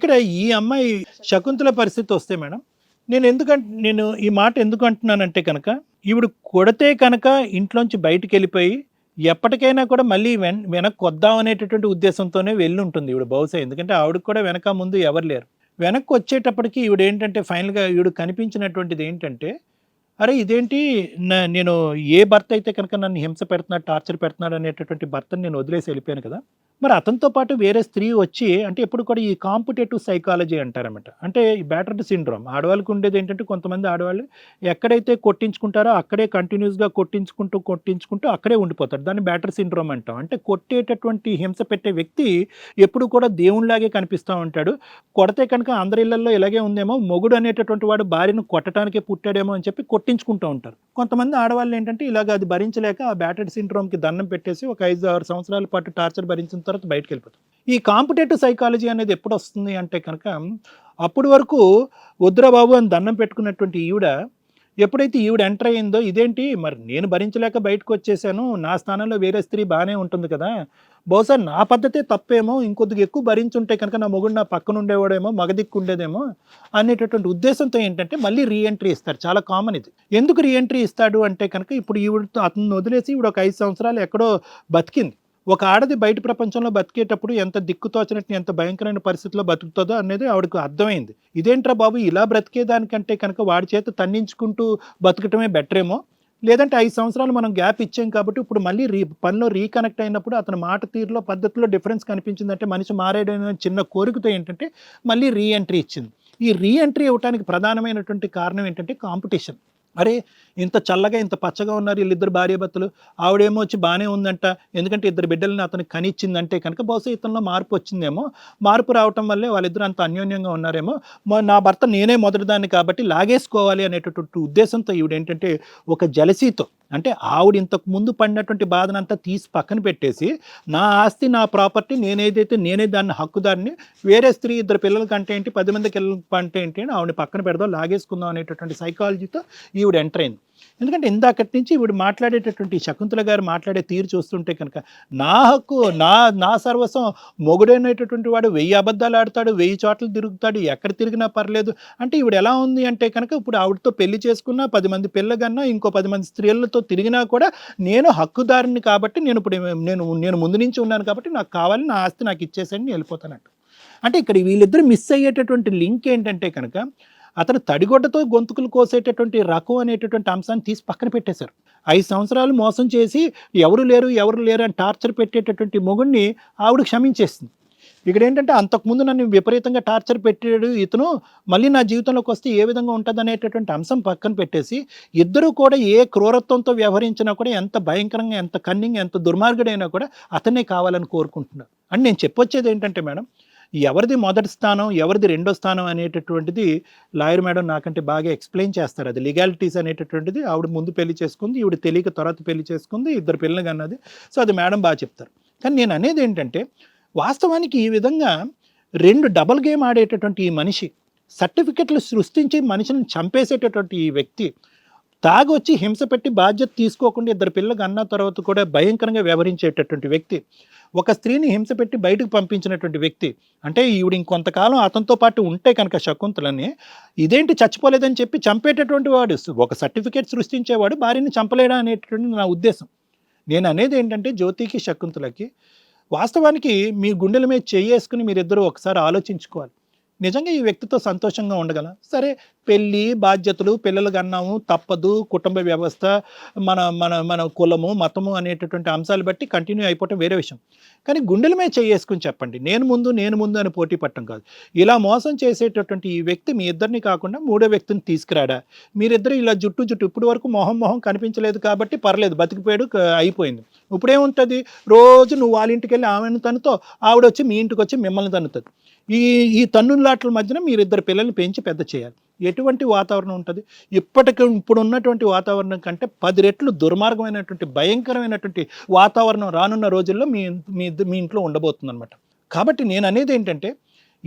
ఇక్కడ ఈ అమ్మాయి శకుంతల పరిస్థితి వస్తే మేడం, నేను ఈ మాట ఎందుకు అంటున్నానంటే కనుక, ఈవిడ కొడితే కనుక ఇంట్లోంచి బయటికెళ్ళిపోయి ఎప్పటికైనా కూడా మళ్ళీ వెనక్కి వద్దాం అనేటటువంటి ఉద్దేశంతోనే వెళ్ళి ఉంటుంది ఈవిడ బహుశా. ఎందుకంటే ఆవిడకి కూడా వెనక ముందు ఎవరు లేరు. వెనక్కి వచ్చేటప్పటికి ఈవిడ ఏంటంటే ఫైనల్గా ఈవిడ కనిపించినటువంటిది ఏంటంటే, అరే ఇదేంటి, నేను ఏ భర్త అయితే కనుక నన్ను హింస పెడుతున్నాడు, టార్చర్ పెడుతున్నాడు అనేటటువంటి భర్తను నేను వదిలేసి వెళ్ళిపోయాను కదా, మరి అతనితో పాటు వేరే స్త్రీ వచ్చి, అంటే ఎప్పుడు కూడా ఈ కాంపిటేటివ్ సైకాలజీ అంటారన్నమాట. అంటే ఈ బ్యాటర్డ్ సిండ్రోమ్ ఆడవాళ్ళకి ఉండేది ఏంటంటే, కొంతమంది ఆడవాళ్ళు ఎక్కడైతే కొట్టించుకుంటారో అక్కడే కంటిన్యూస్గా కొట్టించుకుంటూ అక్కడే ఉండిపోతారు. దాన్ని బ్యాటర్ సిండ్రోమ్ అంటాం. అంటే కొట్టేటటువంటి హింస పెట్టే వ్యక్తి ఎప్పుడు కూడా దేవునిలాగే కనిపిస్తూ ఉంటాడు. కొడితే కనుక అందరి ఇళ్లలో ఇలాగే ఉందేమో, మొగుడు అనేటటువంటి వాడు భార్యను కొట్టడానికే పుట్టాడేమో అని చెప్పి కొట్టించుకుంటూ ఉంటారు. కొంతమంది ఆడవాళ్ళు ఏంటంటే ఇలాగ అది భరించలేక ఆ బ్యాటర్డ్ సిండ్రోమ్కి దండం పెట్టేసి ఒక 5-6 సంవత్సరాల పాటు టార్చర్ భరించిన తర్వాత బయటకు వెళ్ళిపోతాం. ఈ కాంపిటేటివ్ సైకాలజీ అనేది ఎప్పుడు వస్తుంది అంటే కనుక, అప్పటి వరకు వద్దురా బాబు అని దండం పెట్టుకున్నటువంటి ఈవిడ ఎప్పుడైతే ఈవిడ ఎంటర్ అయ్యిందో, ఇదేంటి మరి నేను భరించలేక బయటకు వచ్చేసాను, నా స్థానంలో వేరే స్త్రీ బాగానే ఉంటుంది కదా, బహుశా నా పద్ధతే తప్పేమో, ఇంకొద్దిగా ఎక్కువ భరించుంటే కనుక నా మొగుడు నా పక్కన ఉండేవాడేమో, మగదిక్కు ఉండేదేమో అనేటటువంటి ఉద్దేశంతో ఏంటంటే మళ్ళీ రీఎంట్రీ ఇస్తారు. చాలా కామన్ ఇది. ఎందుకు రీఎంట్రీ ఇస్తాడు అంటే కనుక, ఇప్పుడు ఈవిడతో అతను వదిలేసి ఈవిడ ఒక 5 సంవత్సరాలు ఎక్కడో బతికింది. ఒక ఆడది బయట ప్రపంచంలో బతికేటప్పుడు ఎంత దిక్కుతోచినట్టు, ఎంత భయంకరమైన పరిస్థితిలో బతుకుతుందో అనేది ఆవిడకు అర్థమైంది. ఇదేంట్రా బాబు, ఇలా బ్రతికేదానికంటే కనుక వాడి చేత తన్నించుకుంటూ బతకటమే బెటరేమో, లేదంటే 5 సంవత్సరాలు మనం గ్యాప్ ఇచ్చాం కాబట్టి ఇప్పుడు మళ్ళీ పనిలో రీకనెక్ట్ అయినప్పుడు అతని మాట తీరులో, పద్ధతిలో డిఫరెన్స్ కనిపించిందంటే మనిషి మారేడనే చిన్న కోరికతో ఏంటంటే మళ్ళీ రీఎంట్రీ ఇచ్చింది. ఈ రీఎంట్రీ ఇవ్వడానికి ప్రధానమైనటువంటి కారణం ఏంటంటే కాంపిటీషన్. అరే ఇంత చల్లగా ఇంత పచ్చగా ఉన్నారు వీళ్ళిద్దరు భార్యాభర్తలు, ఆవిడేమో వచ్చి బాగానే ఉందంట, ఎందుకంటే 2 బిడ్డలని అతనికి కనిచ్చిందంటే కనుక బహుశా ఇతనిలో మార్పు వచ్చిందేమో, మార్పు రావటం వల్లే వాళ్ళిద్దరు అంత అన్యోన్యంగా ఉన్నారేమో, నా భర్త నేనే మొదటిదాన్ని కాబట్టి లాగేసుకోవాలి అనేటటువంటి ఉద్దేశంతో ఈవిడేంటంటే ఒక జలసీతో, అంటే ఆవిడ ఇంతకు ముందు పడినటువంటి బాధనంతా తీసి పక్కన పెట్టేసి, నా ఆస్తి నా ప్రాపర్టీ నేనే దాన్ని హక్కుదారిని, వేరే స్త్రీ 2 పిల్లల కంటే ఏంటి 10 మంది పిల్లల కంటే ఏంటి అని ఆవిడని పక్కన పెడదాం, లాగేసుకుందాం అనేటటువంటి సైకాలజీతో ఈవిడ ఎంటర్ అయింది. ఎందుకంటే ఇందాకటి నుంచి ఈవిడ మాట్లాడేటటువంటి శకుంతల గారు మాట్లాడే తీరు చూస్తుంటే కనుక, నా హక్కు, నా సర్వస్వం, మొగుడైనటువంటి వాడు 1000 అబద్ధాలు ఆడతాడు, 1000 చోట్ల తిరుగుతాడు, ఎక్కడ తిరిగినా పర్లేదు అంటే ఈవిడ ఎలా ఉంది అంటే కనుక, ఇప్పుడు ఆవిడతో పెళ్లి చేసుకున్నా, 10 మంది పిల్లగన్నా, ఇంకో 10 మంది స్త్రీలతో తిరిగినా కూడా నేను హక్కుదారిని కాబట్టి, నేను ముందు నుంచి ఉన్నాను కాబట్టి నాకు కావాలి, నా ఆస్తి నాకు ఇచ్చేసండి, వెళ్ళిపోతానంట. అంటే ఇక్కడ వీళ్ళిద్దరు మిస్ అయ్యేటటువంటి లింక్ ఏంటంటే కనుక, అతను తడిగొడ్డతో గొంతుకులు కోసేటటువంటి రకం అనేటటువంటి అంశాన్ని తీసి పక్కన పెట్టేశారు. 5 సంవత్సరాలు మోసం చేసి ఎవరు లేరు అని టార్చర్ పెట్టేటటువంటి మొగుడిని ఆవిడ క్షమించేస్తుంది. ఇక్కడ ఏంటంటే, అంతకుముందు నన్ను విపరీతంగా టార్చర్ పెట్టాడు ఇతను, మళ్ళీ నా జీవితంలోకి వస్తే ఏ విధంగా ఉంటుంది అనేటటువంటి అంశం పక్కన పెట్టేసి, ఇద్దరు కూడా ఏ క్రూరత్వంతో వ్యవహరించినా కూడా, ఎంత భయంకరంగా, ఎంత కన్నింగ్, ఎంత దుర్మార్గుడైనా కూడా అతనే కావాలని కోరుకుంటున్నారు. అని నేను చెప్పొచ్చేది ఏంటంటే మేడం, ఎవరిది మొదటి స్థానం, ఎవరిది రెండో స్థానం అనేటటువంటిది లాయర్ మేడం నాకంటే బాగా ఎక్స్ప్లెయిన్ చేస్తారు. అది లీగాలిటీస్ అనేటటువంటిది ఆవిడ ముందు పెళ్లి చేసుకుంది, ఈవిడ తెలియక తర్వాత పెళ్లి చేసుకుంది, 2 పిల్లలు కన్నది. సో అది మేడం బాగా చెప్తారు. కానీ నేను అనేది ఏంటంటే, వాస్తవానికి ఈ విధంగా 2 డబల్ గేమ్ ఆడేటటువంటి ఈ మనిషి, సర్టిఫికెట్లు సృష్టించి మనిషిని చంపేసేటటువంటి ఈ వ్యక్తి, తాగొచ్చి హింస పెట్టి బాధ్యత తీసుకోకుండా 2 పిల్లలకు అన్న తర్వాత కూడా భయంకరంగా వ్యవహరించేటటువంటి వ్యక్తి, ఒక స్త్రీని హింస పెట్టి బయటకు పంపించినటువంటి వ్యక్తి, అంటే ఈవిడ ఇంకొంతకాలం అతనితో పాటు ఉంటే కనుక శకుంతలని, ఇదేంటి చచ్చిపోలేదని చెప్పి చంపేటటువంటి వాడు, ఒక సర్టిఫికేట్ సృష్టించేవాడు భార్యని చంపలేడా అనేటటువంటి నా ఉద్దేశం. నేను అనేది ఏంటంటే, జ్యోతికి శకుంతలకి వాస్తవానికి మీ గుండెల మీద చేసుకుని మీరిద్దరూ ఒకసారి ఆలోచించుకోవాలి. నిజంగా ఈ వ్యక్తితో సంతోషంగా ఉండగల, సరే పెళ్ళి, బాధ్యతలు, పిల్లలు కన్నాము, తప్పదు, కుటుంబ వ్యవస్థ, మన మన మన కులము, మతము అనేటటువంటి అంశాలు బట్టి కంటిన్యూ అయిపోవటం వేరే విషయం. కానీ గుండెల మీద చేసుకుని చెప్పండి, నేను ముందు అని పోటీ పట్టడం కాదు. ఇలా మోసం చేసేటటువంటి ఈ వ్యక్తి మీ ఇద్దరిని కాకుండా 3వ వ్యక్తిని తీసుకురాడా, మీరిద్దరు ఇలా జుట్టు ఇప్పుడు వరకు మొహం కనిపించలేదు కాబట్టి పర్లేదు, బతికిపోయాడు, అయిపోయింది. ఇప్పుడేముంటుంది, రోజు నువ్వు వాళ్ళ ఇంటికి వెళ్ళి ఆమెను తన్నుతో, ఆవిడ వచ్చి మీ ఇంటికి వచ్చి మిమ్మల్ని తన్నుతుంది. ఈ తన్నులాటల మధ్యన మీరిద్దరు పిల్లల్ని పెంచి పెద్ద చేయాలి. ఎటువంటి వాతావరణం ఉంటుంది? ఇప్పుడు ఉన్నటువంటి వాతావరణం కంటే 10 రెట్లు దుర్మార్గమైనటువంటి, భయంకరమైనటువంటి వాతావరణం రానున్న రోజుల్లో మీ ఇంట్లో ఉండబోతుంది అనమాట. కాబట్టి నేను అనేది ఏంటంటే,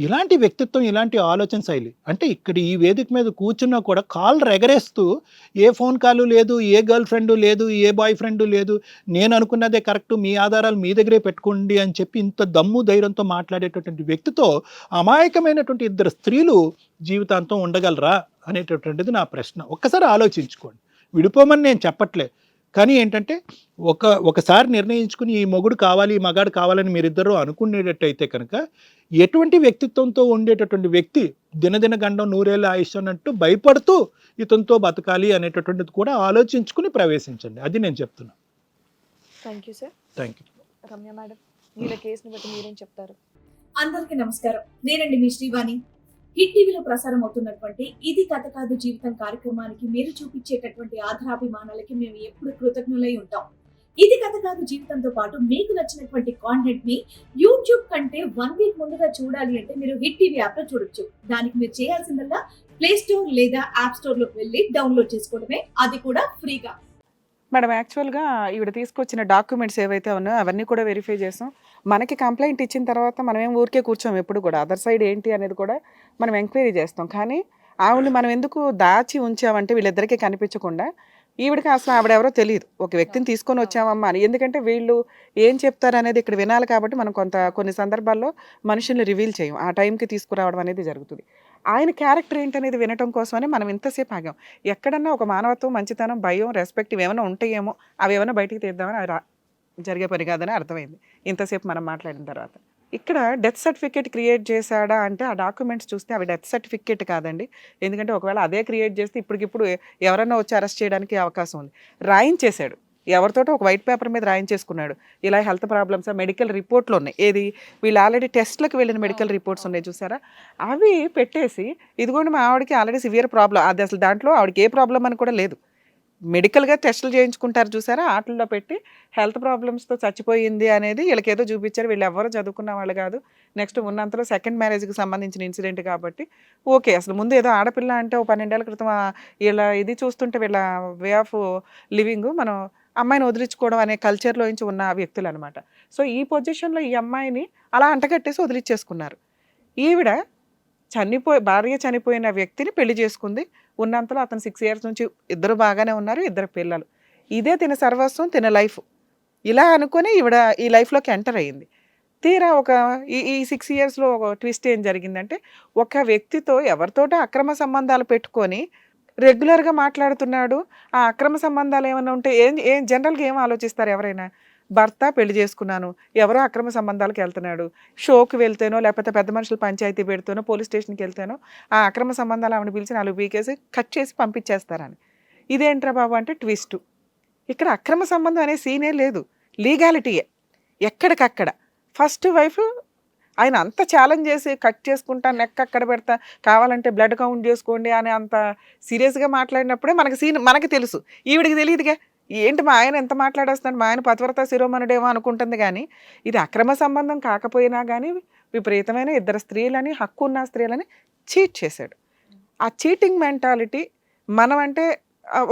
ఇలాంటి వ్యక్తిత్వం, ఇలాంటి ఆలోచన శైలి అంటే ఇక్కడ ఈ వేదిక మీద కూర్చున్నా కూడా కాళ్ళు ఎగరేస్తూ ఏ ఫోన్ కాల్ లేదు, ఏ గర్ల్ ఫ్రెండ్ లేదు, ఏ బాయ్ ఫ్రెండ్ లేదు, నేను అనుకున్నదే కరెక్ట్, మీ ఆధారాలు మీ దగ్గరే పెట్టుకోండి అని చెప్పి ఇంత దమ్ము ధైర్యంతో మాట్లాడేటటువంటి వ్యక్తితో అమాయకమైనటువంటి ఇద్దరు స్త్రీలు జీవితాంతం ఉండగలరా అనేటటువంటిది నా ప్రశ్న. ఒక్కసారి ఆలోచించుకోండి. విడిపోమని నేను చెప్పట్లే, కానీ ఏంటంటే ఒకసారి నిర్ణయించుకుని ఈ మొగుడు కావాలి, ఈ మగాడు కావాలని మీరిద్దరూ అనుకునేటట్టయితే కనుక ఎటువంటి వ్యక్తిత్వంతో ఉండేటటువంటి వ్యక్తి దినదిన గండం నూరేళ్ళ ఆయుష్ అన్నట్టు భయపడుతూ ఇతనితో బతకాలి అనేటటువంటిది కూడా ఆలోచించుకుని ప్రవేశించండి. అది నేను చెప్తున్నాను. Thank you sir. Thank you. Ramya madam, వీళ్ళ కేసుని బట్టి మీరేం చెప్తారు? అందరికీ నమస్కారం. నేనండి మీ శ్రీవాణి. హిట్ టీవీలో ప్రసారం అవుతున్నటువంటి ఇది కథ కాదు జీవితం కార్యక్రమానికి మీరు చూపించేటటువంటి ఆధారాభిమానాలకి మేము ఎప్పుడు కృతజ్ఞులై ఉంటాం. ఇది కథ కాదు జీవితంతో పాటు మీకు నచ్చినటువంటి కాంటెంట్ ని యూట్యూబ్ కంటే 1 వీక్ ముందుగా చూడాలి అంటే మీరు హిట్ టీవీ యాప్ లో చూడొచ్చు. దానికి మీరు చేయాల్సిందల్లా ప్లే స్టోర్ లేదా యాప్ స్టోర్ లోకి వెళ్ళి డౌన్లోడ్ చేసుకోవడమే, అది కూడా ఫ్రీగా. మేడం, యాక్చువల్గా ఈవిడ తీసుకొచ్చిన డాక్యుమెంట్స్ ఏవైతే ఉన్నాయో అవన్నీ కూడా వెరిఫై చేసాం. మనకి కంప్లైంట్ ఇచ్చిన తర్వాత మనం ఏం ఊరికే కూర్చోం, ఎప్పుడు కూడా అదర్ సైడ్ ఏంటి అనేది కూడా మనం ఎంక్వైరీ చేస్తాం. కానీ ఆవిడని మనం ఎందుకు దాచి ఉంచామంటే వీళ్ళిద్దరికీ కనిపించకుండా, ఈవిడికి అసలు ఆవిడెవరో తెలియదు, ఒక వ్యక్తిని తీసుకొని వచ్చామమ్మా అని. ఎందుకంటే వీళ్ళు ఏం చెప్తారు అనేది ఇక్కడ వినాలి కాబట్టి మనం కొన్ని సందర్భాల్లో మనుషుల్ని రివీల్ చేయం, ఆ టైంకి తీసుకురావడం అనేది జరుగుతుంది. ఆయన క్యారెక్టర్ ఏంటనేది వినటం కోసమని మనం ఇంతసేపు ఆగాం. ఎక్కడన్నా ఒక మానవత్వం, మంచితనం, భయం, రెస్పెక్ట్ ఏమైనా ఉంటాయేమో అవి ఏమైనా బయటికి తీద్దామని అవి జరిగే పని కాదని అర్థమైంది ఇంతసేపు మనం మాట్లాడిన తర్వాత. ఇక్కడ డెత్ సర్టిఫికేట్ క్రియేట్ చేశాడా అంటే ఆ డాక్యుమెంట్స్ చూస్తే అవి డెత్ సర్టిఫికేట్ కాదండి. ఎందుకంటే ఒకవేళ అదే క్రియేట్ చేస్తే ఇప్పటికిప్పుడు ఎవరన్నా వచ్చి అరెస్ట్ చేయడానికి అవకాశం ఉంది. రాయించేశాడు, ఎవరితోటో ఒక వైట్ పేపర్ మీద రాయించేసుకున్నాడు. ఇలా హెల్త్ ప్రాబ్లమ్స్ మెడికల్ రిపోర్ట్లు ఉన్నాయి, ఏది వీళ్ళు ఆల్రెడీ టెస్ట్లకు వెళ్ళిన మెడికల్ రిపోర్ట్స్ ఉన్నాయి చూసారా, అవి పెట్టేసి ఇదిగోండి మా ఆవిడకి ఆల్రెడీ సివియర్ ప్రాబ్లం, అది అసలు దాంట్లో ఆవిడకి ఏ ప్రాబ్లం అని కూడా లేదు, మెడికల్గా టెస్టులు చేయించుకుంటారు చూసారా, వాటిల్లో పెట్టి హెల్త్ ప్రాబ్లమ్స్తో చచ్చిపోయింది అనేది వీళ్ళకేదో చూపించారు. వీళ్ళు ఎవరో చదువుకున్న వాళ్ళు కాదు, నెక్స్ట్ ఉన్నంతలో సెకండ్ మ్యారేజ్కి సంబంధించిన ఇన్సిడెంట్ కాబట్టి ఓకే. అసలు ముందు ఏదో ఆడపిల్ల అంటే 12 ఏళ్ల క్రితం వీళ్ళ ఇది చూస్తుంటే వీళ్ళ వే ఆఫ్ లివింగ్ మనం అమ్మాయిని వదిలించుకోవడం అనే కల్చర్లో నుంచి ఉన్న వ్యక్తులు అనమాట. సో ఈ పొజిషన్లో ఈ అమ్మాయిని అలా అంటగట్టేసి వదిలిచ్చేసుకున్నారు. ఈవిడ భార్య చనిపోయిన వ్యక్తిని పెళ్లి చేసుకుంది. ఉన్నంతలో అతను 6 years నుంచి ఇద్దరు బాగానే ఉన్నారు, 2 పిల్లలు. ఇదే తిన సర్వస్వం, తిన లైఫ్, ఇలా అనుకుని ఈవిడ ఈ లైఫ్లోకి ఎంటర్ అయ్యింది. తీరా ఈ 6 yearsలో ఒక ట్విస్ట్ ఏం జరిగిందంటే, ఒక వ్యక్తితో ఎవరితోటో అక్రమ సంబంధాలు పెట్టుకొని రెగ్యులర్గా మాట్లాడుతున్నాడు. ఆ అక్రమ సంబంధాలు ఏమైనా ఉంటే ఏం జనరల్గా ఏం ఆలోచిస్తారు ఎవరైనా, భర్త పెళ్లి చేసుకున్నాను, ఎవరో అక్రమ సంబంధాలకు వెళ్తున్నాడు, షోకి వెళ్తేనో లేకపోతే పెద్ద మనుషులు పంచాయతీ పెడితేనో పోలీస్ స్టేషన్కి వెళ్తేనో ఆ అక్రమ సంబంధాలు ఆమెను పిలిచి 4 పీకేసి కట్ చేసి పంపించేస్తారని. ఇదేంట్రా బాబు అంటే ట్విస్ట్. ఇక్కడ అక్రమ సంబంధం అనే సీనే లేదు, లీగాలిటీయే ఎక్కడికక్కడ. ఫస్ట్ వైఫ్ ఆయన అంత ఛాలెంజ్ చేసి కట్ చేసుకుంటా, నెక్ అక్కడ పెడతా, కావాలంటే బ్లడ్ కౌంట్ చేసుకోండి అని అంత సీరియస్గా మాట్లాడినప్పుడే మనకి తెలుసు, ఈవిడికి తెలియదుగా ఏంటి మా ఆయన ఎంత మాట్లాడేస్తున్నాడు, మా ఆయన పతివ్రత శిరోమణుడేమో అనుకుంటుంది. కానీ ఇది అక్రమ సంబంధం కాకపోయినా కానీ విపరీతమైన 2 స్త్రీలని, హక్కు ఉన్న స్త్రీలని చీట్ చేశాడు. ఆ చీటింగ్ మెంటాలిటీ మనం అంటే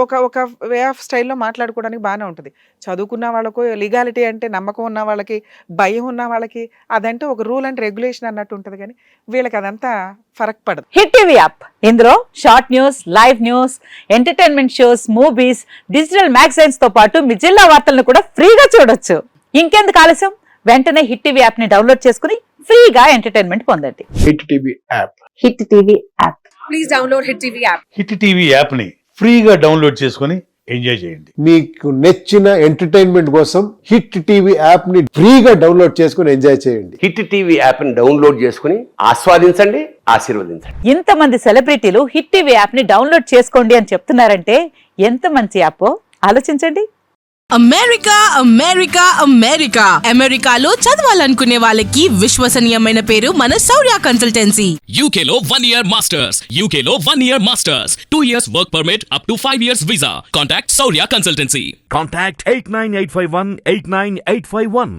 ఒక వే ఆఫ్ స్టైల్లో మాట్లాడుకోవడానికి బాగానే ఉంటుంది. చదువుకున్న వాళ్ళకు లీగాలిటీ అంటే నమ్మకం ఉన్న వాళ్ళకి, భయం ఉన్న వాళ్ళకి అదంటే ఒక రూల్ అండ్ రెగ్యులేషన్ అన్నట్టు ఉంటుంది. కానీ వీళ్ళకి అదంతా ఫరక్ పడదు. హిట్ టీవీ యాప్, ఇందులో short news, live news, entertainment shows, movies, digital magazines తో పాటు మీ జిల్లా వార్తలను కూడా ఫ్రీగా చూడొచ్చు. ఇంకెందుకు ఆలస్యం, వెంటనే హిట్ టీవీ యాప్ ని డౌన్లోడ్ చేసుకుని ఫ్రీగా ఎంటర్టైన్మెంట్ పొందండి. Hit TV app, hit TV app, please download hit TV app. Hit TV యాప్ని ఫ్రీగా డౌన్లోడ్ చేసుకొని ఎంజాయ్ చేయండి. మీకు నచ్చిన ఎంటర్టైన్మెంట్ కోసం హిట్ టీవీ యాప్ ని ఫ్రీగా డౌన్లోడ్ చేసుకొని ఎంజాయ్ చేయండి. హిట్ టీవీ యాప్ ని డౌన్లోడ్ చేసుకుని ఆస్వాదించండి, ఆశీర్వదించండి. ఇంతమంది సెలబ్రిటీలు హిట్ టీవీ యాప్ ని డౌన్లోడ్ చేసుకోండి అని చెప్తున్నారంటే ఎంత మంచి యాప్ ఆలోచించండి. అమెరికా అమెరికా అమెరికా అమెరికాలో చదవాలనుకునే వాళ్ళకి విశ్వసనీయమైన పేరు మన శౌర్య కన్సల్టెన్సీ. UK లో 1 year masters, UK లో 1 year masters, 2 years work permit up to 5 years visa. Contact Saurya Consultancy. Contact 89851 89851.